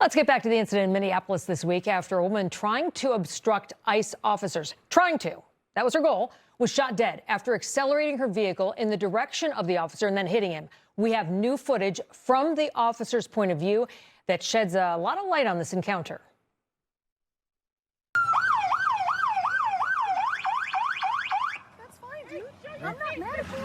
Let's get back to the incident in Minneapolis this week after a woman trying to obstruct ICE officers, that was her goal, was shot dead after accelerating her vehicle in the direction of the officer and then hitting him. We have new footage from the officer's point of view that sheds a lot of light on this encounter. That's fine, dude. I'm not mad at you.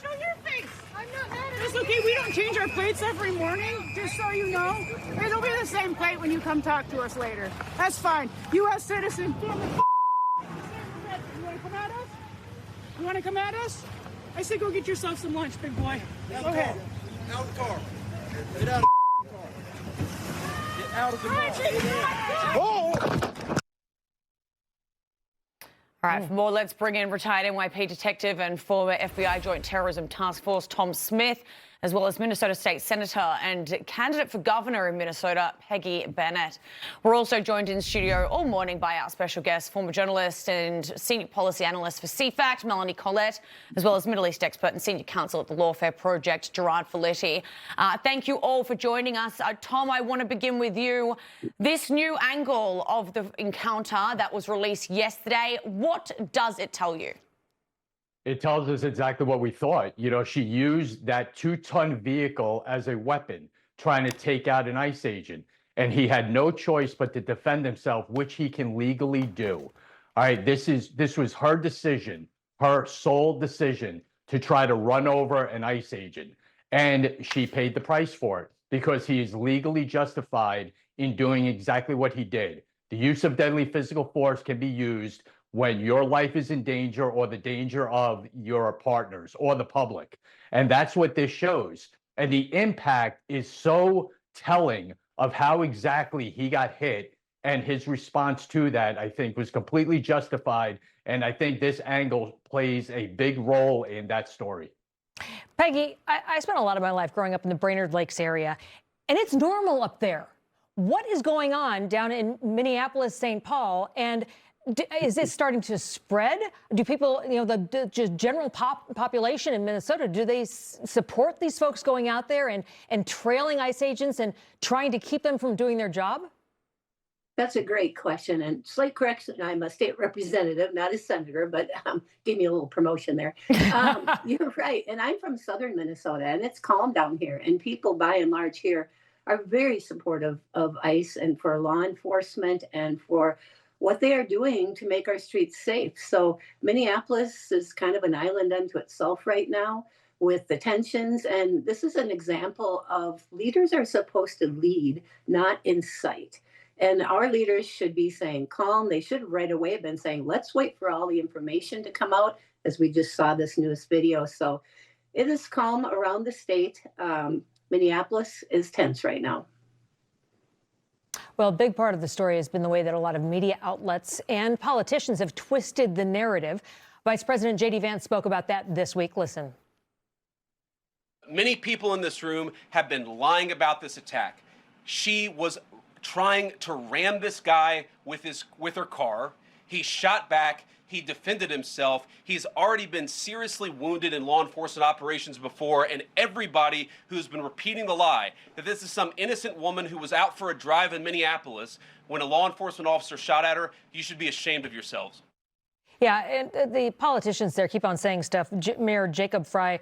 Show your face. I'm not mad at you. It's okay. We don't change our plates every morning, just so you know. It'll be the same plate when you come talk to us later. That's fine. U.S. citizen. You want to come at us? You want to come at us? I said go get yourself some lunch, big boy. Go ahead. Out of the car. Get out of the car. Get out of the car. Whoa! All right, for more, let's bring in retired NYPD detective and former FBI Joint Terrorism Task Force Tom Smith, as well as Minnesota State Senator and candidate for governor in Minnesota, Peggy Bennett. We're also joined in studio all morning by our special guest, former journalist and senior policy analyst for CFACT, Melanie Collette, as well as Middle East expert and senior counsel at the Lawfare Project, Gerard Filitti. Thank you all for joining us. Tom, I want to begin with you. This new angle of the encounter that was released yesterday, what does it tell you? It tells us exactly what we thought. You know, she used that 2-ton vehicle as a weapon, trying to take out an ICE agent. And he had no choice but to defend himself, which he can legally do. All right, this was her decision, her sole decision to try to run over an ICE agent. And she paid the price for it because he is legally justified in doing exactly what he did. The use of deadly physical force can be used when your life is in danger or the danger of your partners or the public. And that's what this shows. And the impact is so telling of how exactly he got hit, and his response to that, I think, was completely justified. And I think this angle plays a big role in that story. Peggy, I spent a lot of my life growing up in the Brainerd Lakes area, and it's normal up there. What is going on down in Minneapolis, St. Paul, and is this starting to spread? Do people, you know, the just general population in Minnesota, do they support these folks going out there and trailing ICE agents and trying to keep them from doing their job? That's a great question. And slight correction, I'm a state representative, not a senator, but give me a little promotion there. You're right. And I'm from southern Minnesota, and it's calm down here. And people, by and large, here are very supportive of ICE and for law enforcement and for what they are doing to make our streets safe. So Minneapolis is kind of an island unto itself right now with the tensions. And this is an example of leaders are supposed to lead, not incite. And our leaders should be saying calm. They should right away have been saying, let's wait for all the information to come out, as we just saw this newest video. So it is calm around the state. Minneapolis is tense right now. Well, a big part of the story has been the way that a lot of media outlets and politicians have twisted the narrative. Vice President J.D. Vance spoke about that this week. Listen. Many people in this room have been lying about this attack. She was trying to ram this guy with her car. He shot back. He defended himself. He's already been seriously wounded in law enforcement operations before, and everybody who's been repeating the lie that this is some innocent woman who was out for a drive in Minneapolis when a law enforcement officer shot at her, you should be ashamed of yourselves. Yeah, and the politicians there keep on saying stuff. Mayor Jacob Frey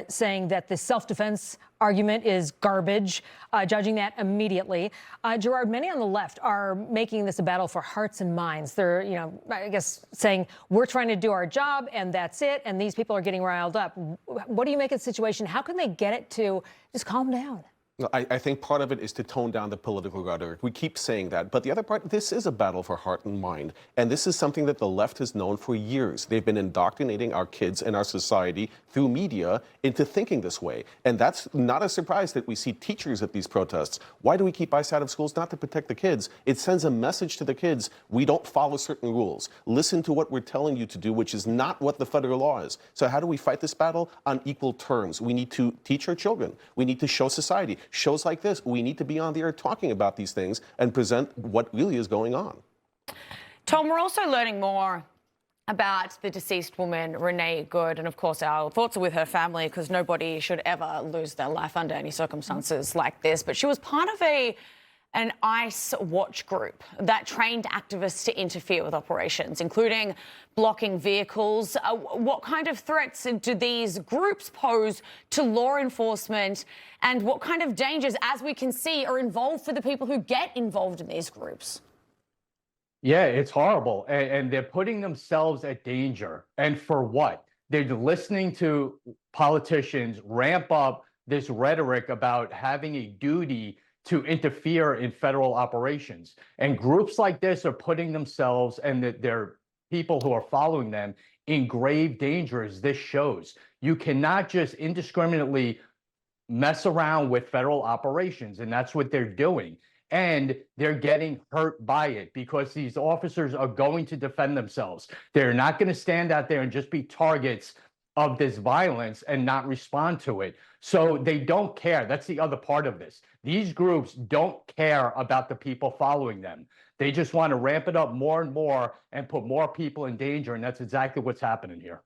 saying that the self-defense argument is garbage, judging that immediately. Gerard, many on the left are making this a battle for hearts and minds. They're, you know, I guess saying we're trying to do our job and that's it, and these people are getting riled up. What do you make of the situation? How can they get it to just calm down? I think part of it is to tone down the political rhetoric. We keep saying that. But the other part, this is a battle for heart and mind. And this is something that the left has known for years. They've been indoctrinating our kids and our society through media into thinking this way. And that's not a surprise that we see teachers at these protests. Why do we keep ICE out of schools? Not to protect the kids. It sends a message to the kids. We don't follow certain rules. Listen to what we're telling you to do, which is not what the federal law is. So how do we fight this battle? On equal terms. We need to teach our children. We need to show society. Shows like this, we need to be on the air talking about these things and present what really is going on. Tom, we're also learning more about the deceased woman, Renee Good, and of course our thoughts are with her family because nobody should ever lose their life under any circumstances like this. But she was part of a an ICE watch group that trained activists to interfere with operations, including blocking vehicles. What kind of threats do these groups pose to law enforcement, and what kind of dangers, as we can see, are involved for the people who get involved in these groups? Yeah, it's horrible. And they're putting themselves at danger. And for what? They're listening to politicians ramp up this rhetoric about having a duty to interfere in federal operations. And groups like this are putting themselves and their people who are following them in grave danger, as this shows. You cannot just indiscriminately mess around with federal operations, and that's what they're doing. And they're getting hurt by it because these officers are going to defend themselves. They're not going to stand out there and just be targets of this violence and not respond to it. So they don't care. That's the other part of this. These groups don't care about the people following them. They just want to ramp it up more and more and put more people in danger. And that's exactly what's happening here.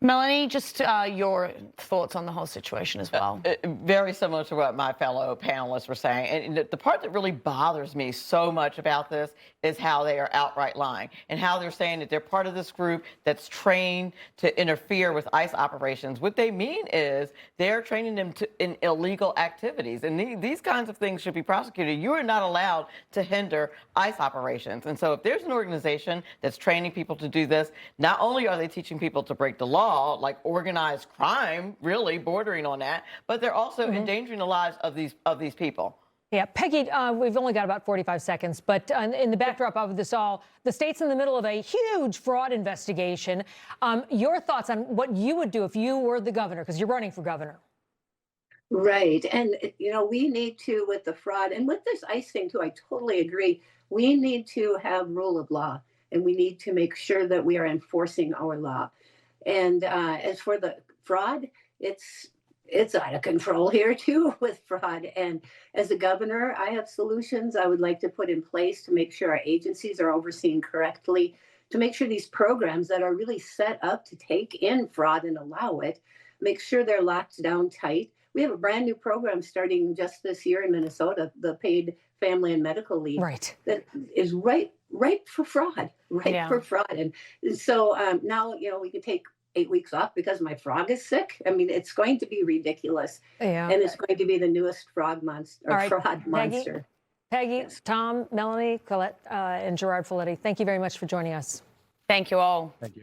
Melanie, just your thoughts on the whole situation as well. Very similar to what my fellow panelists were saying. And the part that really bothers me so much about this is how they are outright lying and how they're saying that they're part of this group that's trained to interfere with ICE operations. What they mean is they're training them in illegal activities. And these kinds of things should be prosecuted. You are not allowed to hinder ICE operations. And so if there's an organization that's training people to do this, not only are they teaching people to break the law, like organized crime, really bordering on that, but they're also endangering the lives of these people. Yeah, Peggy, we've only got about 45 seconds, but in the backdrop of this all, the state's in the middle of a huge fraud investigation. Your thoughts on what you would do if you were the governor, because you're running for governor. Right. And, you know, we need to, with the fraud and with this ICE thing too, I totally agree. We need to have rule of law, and we need to make sure that we are enforcing our law. And as for the fraud, it's out of control here too with fraud. And as a governor, I have solutions I would like to put in place to make sure our agencies are overseen correctly, to make sure these programs that are really set up to take in fraud and allow it, make sure they're locked down tight. We have a brand new program starting just this year in Minnesota, the paid family and medical leave, right, that is ripe for fraud, for fraud. And so now, you know, we can take 8 weeks off because my frog is sick. I mean, it's going to be ridiculous. Yeah. And it's going to be the newest fraud monster. Peggy, Yes. Tom, Melanie, Collette, and Gerard Filitti, thank you very much for joining us. Thank you all. Thank you.